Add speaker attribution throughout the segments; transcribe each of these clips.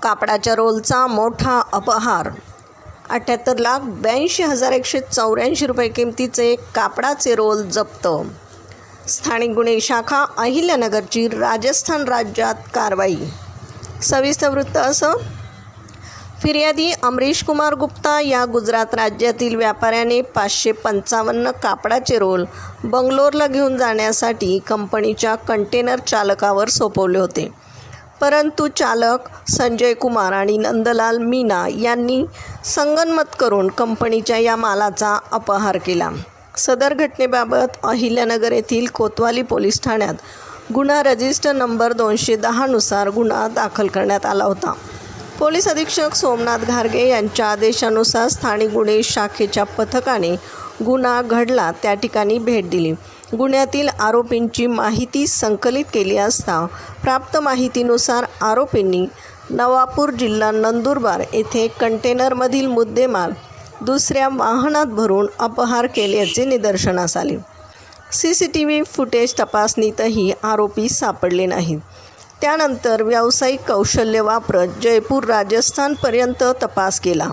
Speaker 1: कापडाच्या रोलचा मोठा अपहार. 78,82,184 रुपये किमतीचे कापडाचे रोल जप्त. स्थानिक गुन्हे शाखा अहिल्यानगरची राजस्थान राज्यात कारवाई. सविस्तर वृत्त असं. फिर्यादी अमरीश कुमार गुप्ता या गुजरात राज्यातील व्यापाऱ्याने 555 कापडाचे रोल बंगलोरला घेऊन जाण्यासाठी कंपनीच्या कंटेनर चालकावर सोपवले होते. परंतु चालक संजय कुमार आणि नंदलाल मीना यांनी संगनमत करून कंपनीच्या या मालाचा अपहार केला. सदर घटनेबाबत अहिल्यानगर येथील कोतवाली पोलीस ठाण्यात गुन्हा रजिस्टर नंबर 210 नुसार गुन्हा दाखल करण्यात आला होता. पोलीस अधीक्षक सोमनाथ घारगे यांच्या आदेशानुसार स्थानिक गुन्हे शाखेच्या पथकाने गुन्हा घडला त्या ठिकाणी भेट दिली. गुन्ह्यातील आरोपींची माहिती संकलित केली असता प्राप्त माहितीनुसार आरोपींनी नवापूर जिल्हा नंदुरबार येथे कंटेनरमधील मुद्देमाल दुसऱ्या वाहनात भरून अपहार केल्याचे निदर्शनास आले. CCTV फुटेज तपासणीतही आरोपी सापडले नाहीत. त्यानंतर व्यावसायिक कौशल्य वापरत जयपूर राजस्थानपर्यंत तपास केला.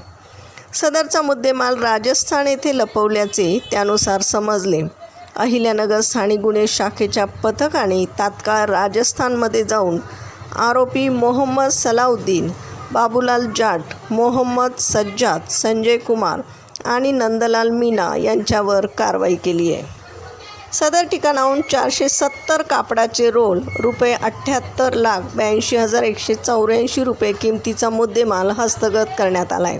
Speaker 1: सदरचा मुद्देमाल राजस्थान येथे लपवल्याचे त्यानुसार समजले. अहिल्यानगर स्थानिक गुन्हे शाखेच्या पथकाने तात्काळ राजस्थानमध्ये जाऊन आरोपी मोहम्मद सलाउद्दीन, बाबूलाल जाट, मोहम्मद सज्जाद, संजय कुमार आणि नंदलाल मीना यांच्यावर कारवाई केली आहे. सदर ठिकाणाहून 470 कापडाचे रोल रुपये 78,82,184 रुपये किमतीचा मुद्देमाल हस्तगत करण्यात आला आहे.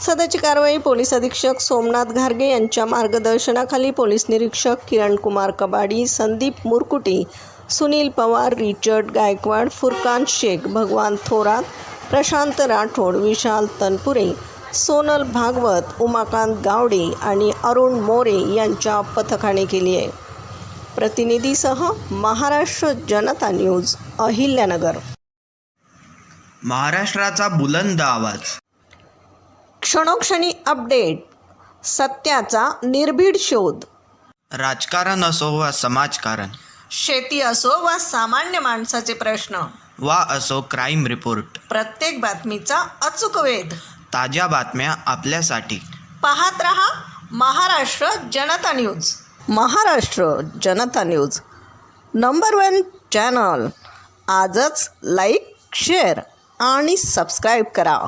Speaker 1: सदरची कारवाई पोलीस अधीक्षक सोमनाथ घारगे यांच्या मार्गदर्शनाखाली पोलीस निरीक्षक किरण कुमार कबाडी, संदीप मुरकुटी, सुनील पवार, रिचर्ड गायकवाड, फुरकान शेख, भगवान थोरात, प्रशांत राठोड, विशाल तनपुरे, सोनल भागवत, उमाकांत गावडे आणि अरुण मोरे यांच्या पथकाने केली आहे. प्रतिनिधीसह महाराष्ट्र जनता न्यूज, अहिल्यानगर.
Speaker 2: महाराष्ट्राचा बुलंद आवाज.
Speaker 1: क्षणोक्षणी अपडेट, सत्याचा निर्भीड शोध.
Speaker 2: राजकारण असो वा समाजकारण,
Speaker 1: शेती असो वा सामान्य माणसाचे प्रश्न,
Speaker 2: वा असो क्राईम रिपोर्ट,
Speaker 1: प्रत्येक बातमीचा अचूक वेध.
Speaker 2: ताज्या बातम्या आपल्यासाठी.
Speaker 1: पाहत रहा महाराष्ट्र जनता न्यूज. महाराष्ट्र जनता न्यूज नंबर 1 चॅनल. आजच लाईक, शेअर आणि सबस्क्राईब करा.